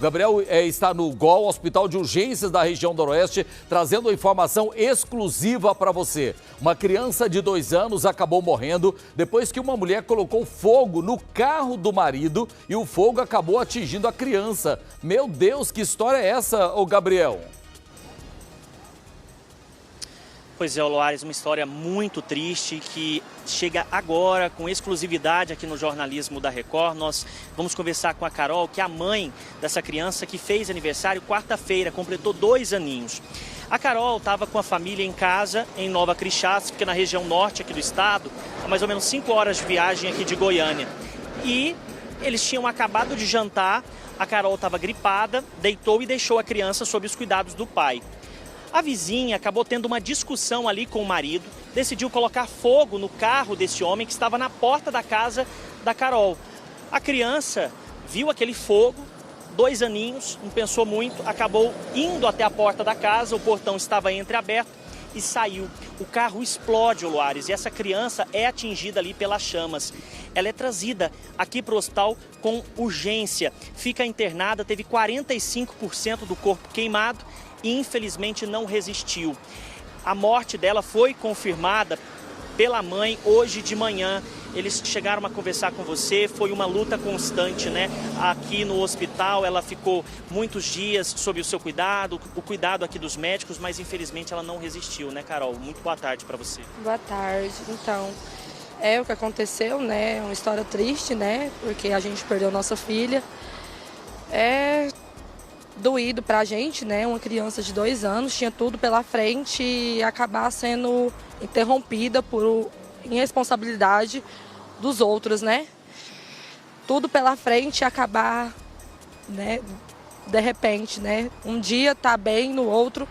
Gabriel está no GOL, Hospital de Urgências da região do Noroeste, trazendo informação exclusiva para você. Uma criança de 2 anos acabou morrendo depois que uma mulher colocou fogo no carro do marido e o fogo acabou atingindo a criança. Meu Deus, que história é essa, ô Gabriel? Pois é, Loares, uma história muito triste que chega agora com exclusividade aqui no jornalismo da Record. Nós vamos conversar com a Carol, que é a mãe dessa criança que fez aniversário quarta-feira, completou 2 aninhos. A Carol estava com a família em casa, em Nova Crixás, fica na região norte aqui do estado, a mais ou menos 5 horas de viagem aqui de Goiânia. E eles tinham acabado de jantar, a Carol estava gripada, deitou e deixou a criança sob os cuidados do pai. A vizinha acabou tendo uma discussão ali com o marido, decidiu colocar fogo no carro desse homem que estava na porta da casa da Carol. A criança viu aquele fogo, 2 aninhos, não pensou muito, acabou indo até a porta da casa, o portão estava entreaberto e saiu. O carro explode, Loares, e essa criança é atingida ali pelas chamas. Ela é trazida aqui para o hospital com urgência, fica internada, teve 45% do corpo queimado, e infelizmente não resistiu. A morte dela foi confirmada pela mãe hoje de manhã. Eles chegaram a conversar com você, foi uma luta constante, né? Aqui no hospital, ela ficou muitos dias sob o seu cuidado, o cuidado aqui dos médicos, mas infelizmente ela não resistiu, né, Carol? Muito boa tarde para você. Boa tarde. Então, o que aconteceu, né? É uma história triste, né? Porque a gente perdeu nossa filha. É doído pra gente, né? Uma criança de 2 anos, tinha tudo pela frente e acabar sendo interrompida por irresponsabilidade dos outros, né? Tudo pela frente e acabar, né? De repente, né? Um dia tá bem, no outro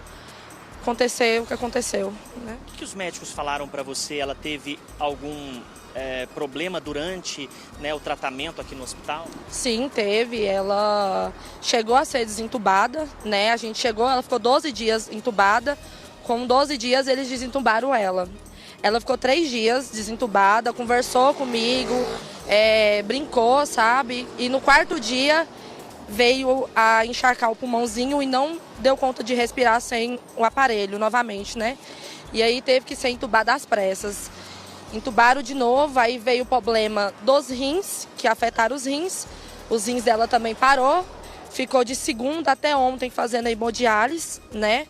aconteceu o que aconteceu, né? O que os médicos falaram pra você? Ela teve algum problema durante, né, o tratamento aqui no hospital? Sim, teve. Ela chegou a ser desentubada, né? A gente chegou, ela ficou 12 dias entubada. Com 12 dias eles desentubaram ela. Ela ficou 3 dias desentubada, conversou comigo, brincou, sabe? E no 4º dia veio a encharcar o pulmãozinho e não deu conta de respirar sem o aparelho novamente, né? E aí teve que ser entubada às pressas. Entubaram de novo, aí veio o problema dos rins, que afetaram os rins. Os rins dela também parou, ficou de segunda até ontem fazendo a hemodiálise, né?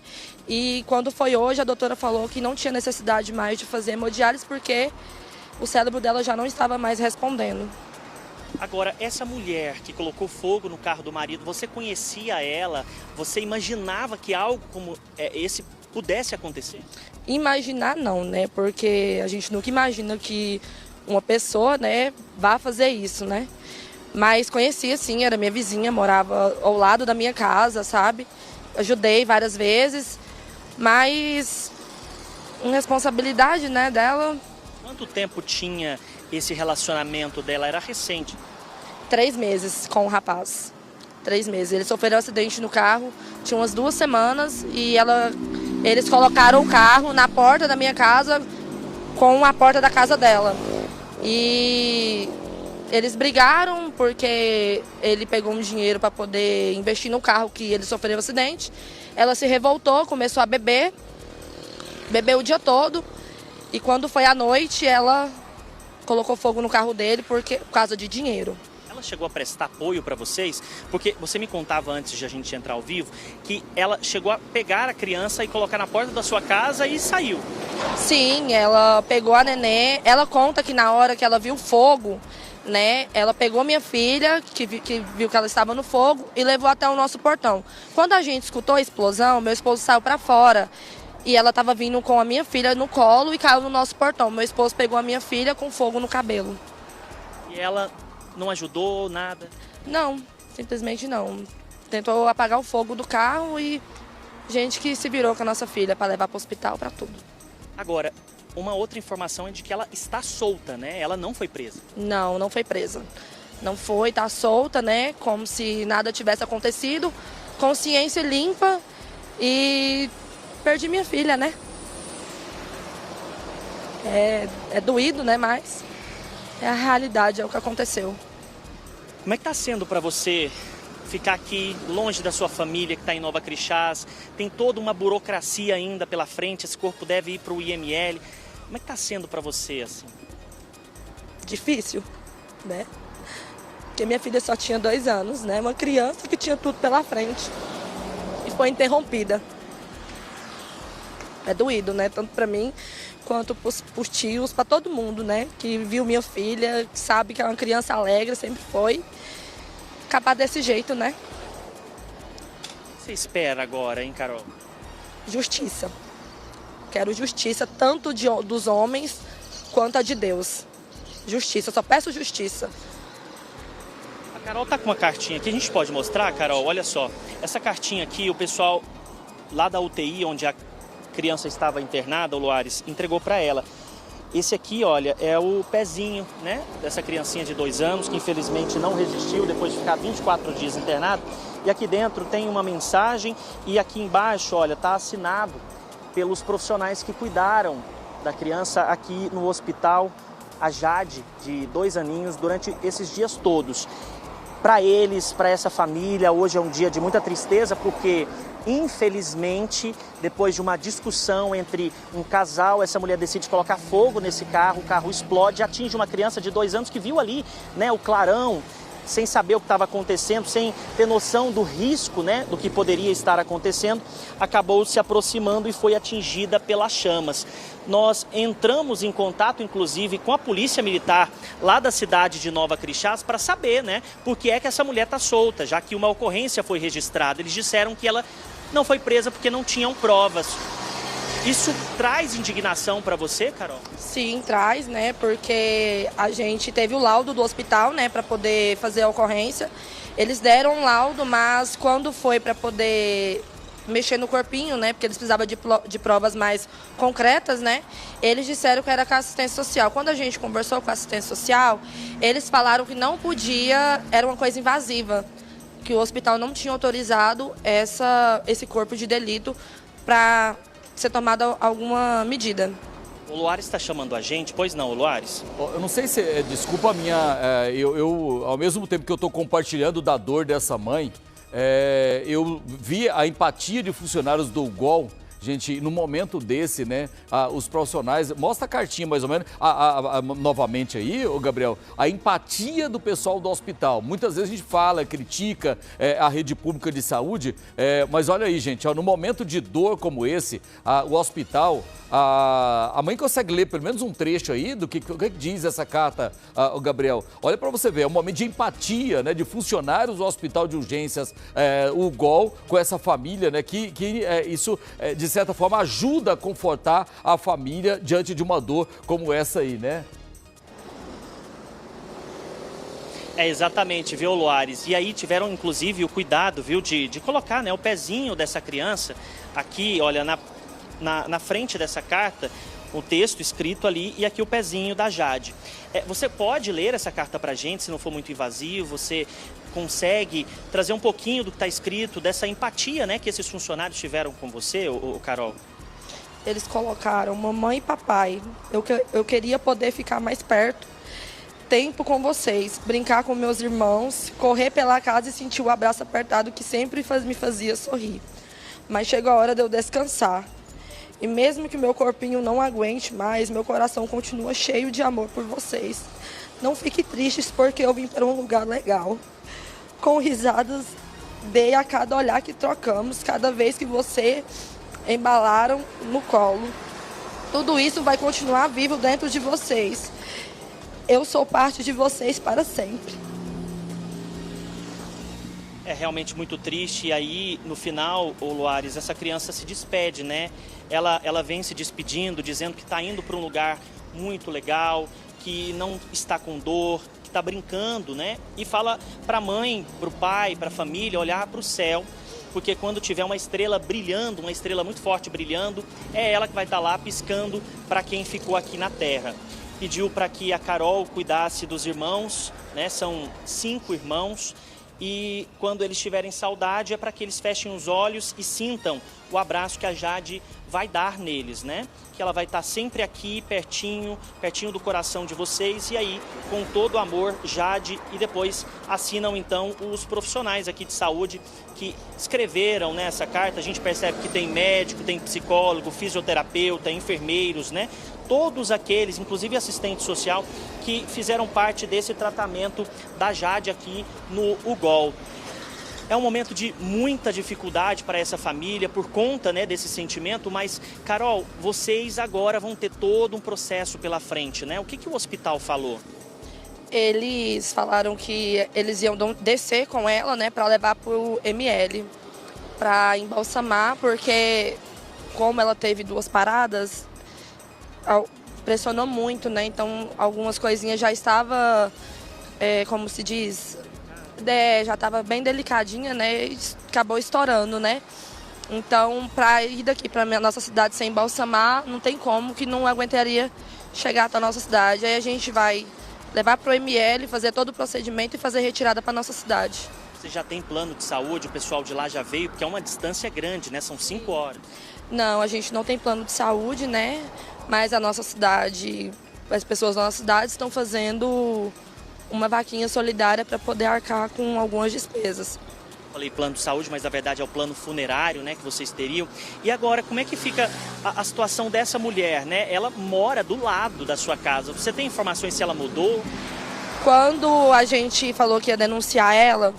E quando foi hoje, a doutora falou que não tinha necessidade mais de fazer hemodiálise porque o cérebro dela já não estava mais respondendo. Agora, essa mulher que colocou fogo no carro do marido, você conhecia ela? Você imaginava que algo como esse pudesse acontecer? Imaginar não, né? Porque a gente nunca imagina que uma pessoa, né, vá fazer isso, né? Mas conhecia sim, era minha vizinha, morava ao lado da minha casa, sabe? Ajudei várias vezes, mas responsabilidade, né, dela. Quanto tempo tinha esse relacionamento dela? Era recente? 3 meses com o rapaz. 3 meses. Ele sofreu um acidente no carro, tinha umas 2 semanas e eles colocaram o carro na porta da minha casa com a porta da casa dela. E eles brigaram porque ele pegou um dinheiro para poder investir no carro que ele sofreu um acidente. Ela se revoltou, começou a beber, bebeu o dia todo. E quando foi à noite, ela colocou fogo no carro dele por causa de dinheiro. Ela chegou a prestar apoio para vocês? Porque você me contava antes de a gente entrar ao vivo que ela chegou a pegar a criança e colocar na porta da sua casa e saiu. Sim, ela pegou a neném. Ela conta que na hora que ela viu fogo, né, ela pegou minha filha, que viu que ela estava no fogo, e levou até o nosso portão. Quando a gente escutou a explosão, meu esposo saiu para fora. E ela estava vindo com a minha filha no colo e caiu no nosso portão. Meu esposo pegou a minha filha com fogo no cabelo. E ela não ajudou, nada? Não, simplesmente não. Tentou apagar o fogo do carro e gente que se virou com a nossa filha para levar para o hospital, para tudo. Agora, uma outra informação é de que ela está solta, né? Ela não foi presa. Não, não foi presa. Não foi, tá solta, né? Como se nada tivesse acontecido. Consciência limpa e perdi minha filha, né? É doído, né? Mas é a realidade, é o que aconteceu. Como é que está sendo para você ficar aqui longe da sua família que está em Nova Crixás, tem toda uma burocracia ainda pela frente, esse corpo deve ir para o IML. Como é que está sendo para você, assim? Difícil, né? Porque minha filha só tinha 2 anos, né? Uma criança que tinha tudo pela frente e foi interrompida. É doído, né? Tanto para mim quanto para os tios, para todo mundo, né? Que viu minha filha, que sabe que é uma criança alegre, sempre foi. Acabar desse jeito, né? O que você espera agora, hein, Carol? Justiça. Quero justiça tanto dos homens quanto a de Deus. Justiça, só peço justiça. A Carol tá com uma cartinha aqui, a gente pode mostrar, Carol? Olha só, essa cartinha aqui, o pessoal lá da UTI, onde a criança estava internada, o Luares, entregou para ela. Esse aqui, olha, é o pezinho, né, dessa criancinha de 2 anos, que infelizmente não resistiu depois de ficar 24 dias internado. E aqui dentro tem uma mensagem e aqui embaixo, olha, está assinado pelos profissionais que cuidaram da criança aqui no hospital, a Jade, de 2 aninhos, durante esses dias todos. Para eles, para essa família, hoje é um dia de muita tristeza, porque infelizmente, depois de uma discussão entre um casal, essa mulher decide colocar fogo nesse carro, o carro explode, atinge uma criança de 2 anos que viu ali, né, o clarão, sem saber o que estava acontecendo, sem ter noção do risco, né, do que poderia estar acontecendo, acabou se aproximando e foi atingida pelas chamas. Nós entramos em contato, inclusive, com a Polícia Militar lá da cidade de Nova Crixás para saber, né, por que é que essa mulher está solta, já que uma ocorrência foi registrada. Eles disseram que ela não foi presa porque não tinham provas. Isso traz indignação para você, Carol? Sim, traz, né? Porque a gente teve o laudo do hospital, né, para poder fazer a ocorrência. Eles deram um laudo, mas quando foi para poder mexer no corpinho, né, porque eles precisavam de provas mais concretas, né, eles disseram que era com a assistência social. Quando a gente conversou com a assistência social, eles falaram que não podia, era uma coisa invasiva, que o hospital não tinha autorizado esse corpo de delito para ser tomada alguma medida. O Luares está chamando a gente, pois não, Luares? Eu não sei se, desculpa a minha, eu ao mesmo tempo que eu estou compartilhando da dor dessa mãe, eu vi a empatia de funcionários do UGOL. Gente, no momento desse, né, os profissionais, mostra a cartinha mais ou menos, novamente aí, ô Gabriel, a empatia do pessoal do hospital. Muitas vezes a gente fala, critica a rede pública de saúde, mas olha aí, gente, ó, no momento de dor como esse, o hospital, a mãe consegue ler pelo menos um trecho aí do que diz essa carta, o Gabriel. Olha para você ver, é um momento de empatia, né, de funcionários do Hospital de Urgências, o UGOL, com essa família, né, que isso, de certa forma, ajuda a confortar a família diante de uma dor como essa aí, né? Exatamente, viu, Luares? E aí tiveram, inclusive, o cuidado, viu, de colocar, né, o pezinho dessa criança aqui, olha, na frente dessa carta, o texto escrito ali e aqui o pezinho da Jade. Você pode ler essa carta pra gente, se não for muito invasivo, você consegue trazer um pouquinho do que está escrito, dessa empatia, né, que esses funcionários tiveram com você, Carol? Eles colocaram mamãe e papai. Eu queria poder ficar mais perto, tempo com vocês, brincar com meus irmãos, correr pela casa e sentir o abraço apertado que sempre me fazia sorrir. Mas chegou a hora de eu descansar. E mesmo que meu corpinho não aguente mais, meu coração continua cheio de amor por vocês. Não fique tristes porque eu vim para um lugar legal. Com risadas, dei a cada olhar que trocamos, cada vez que você embalaram no colo. Tudo isso vai continuar vivo dentro de vocês. Eu sou parte de vocês para sempre. É realmente muito triste. E aí, no final, Luares, essa criança se despede, né? Ela vem se despedindo, dizendo que está indo para um lugar muito legal, que não está com dor, que está brincando, né? E fala para a mãe, para o pai, para a família, olhar para o céu, porque quando tiver uma estrela brilhando, uma estrela muito forte brilhando, é ela que vai estar lá piscando para quem ficou aqui na terra. Pediu para que a Carol cuidasse dos irmãos, né? São 5 irmãos, e quando eles tiverem saudade é para que eles fechem os olhos e sintam o abraço que a Jade vai dar neles, né? Que ela vai estar sempre aqui, pertinho do coração de vocês, e aí, com todo o amor, Jade, e depois assinam então os profissionais aqui de saúde que escreveram, né, essa carta. A gente percebe que tem médico, tem psicólogo, fisioterapeuta, enfermeiros, né? Todos aqueles, inclusive assistente social, que fizeram parte desse tratamento da Jade aqui no UGOL. É um momento de muita dificuldade para essa família por conta, né, desse sentimento, mas, Carol, vocês agora vão ter todo um processo pela frente, né? O que o hospital falou? Eles falaram que eles iam descer com ela, né, para levar para o ML, para embalsamar, porque como ela teve 2 paradas, pressionou muito, né? Então algumas coisinhas já estava, como se diz, já estava bem delicadinha, né? E acabou estourando, né? Então, para ir daqui para a nossa cidade sem embalsamar, não tem como, que não aguentaria chegar até a nossa cidade. Aí a gente vai levar para o ML, fazer todo o procedimento e fazer retirada para a nossa cidade. Você já tem plano de saúde? O pessoal de lá já veio? Porque é uma distância grande, né? São 5 horas. Não, a gente não tem plano de saúde, né? Mas a nossa cidade, as pessoas da nossa cidade estão fazendo uma vaquinha solidária para poder arcar com algumas despesas. Falei plano de saúde, mas na verdade é o plano funerário, né, que vocês teriam. E agora, como é que fica a situação dessa mulher, né? Ela mora do lado da sua casa. Você tem informações se ela mudou? Quando a gente falou que ia denunciar ela,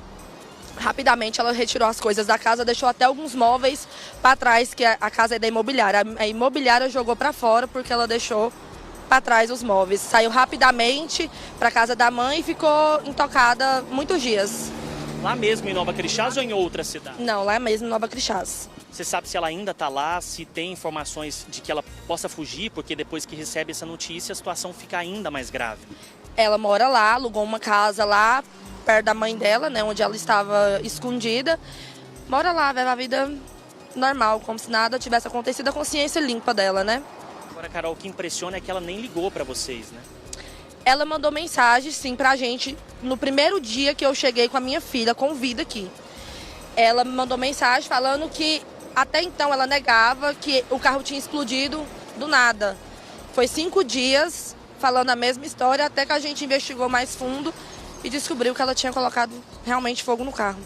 rapidamente ela retirou as coisas da casa, deixou até alguns móveis para trás, que a casa é da imobiliária. A imobiliária jogou para fora porque ela deixou para trás os móveis. Saiu rapidamente para casa da mãe e ficou intocada muitos dias. Lá mesmo em Nova Crixás ou em outra cidade? Não, lá mesmo em Nova Crixás. Você sabe se ela ainda está lá, se tem informações de que ela possa fugir, porque depois que recebe essa notícia a situação fica ainda mais grave. Ela mora lá, alugou uma casa lá, perto da mãe dela, né, onde ela estava escondida. Mora lá, vive a vida normal, como se nada tivesse acontecido, a consciência limpa dela, né? Agora, Carol, o que impressiona é que ela nem ligou para vocês, né? Ela mandou mensagem, sim, pra gente no primeiro dia que eu cheguei com a minha filha, com vida aqui. Ela me mandou mensagem falando que até então ela negava que o carro tinha explodido do nada. Foi 5 dias falando a mesma história, até que a gente investigou mais fundo e descobriu que ela tinha colocado realmente fogo no carro.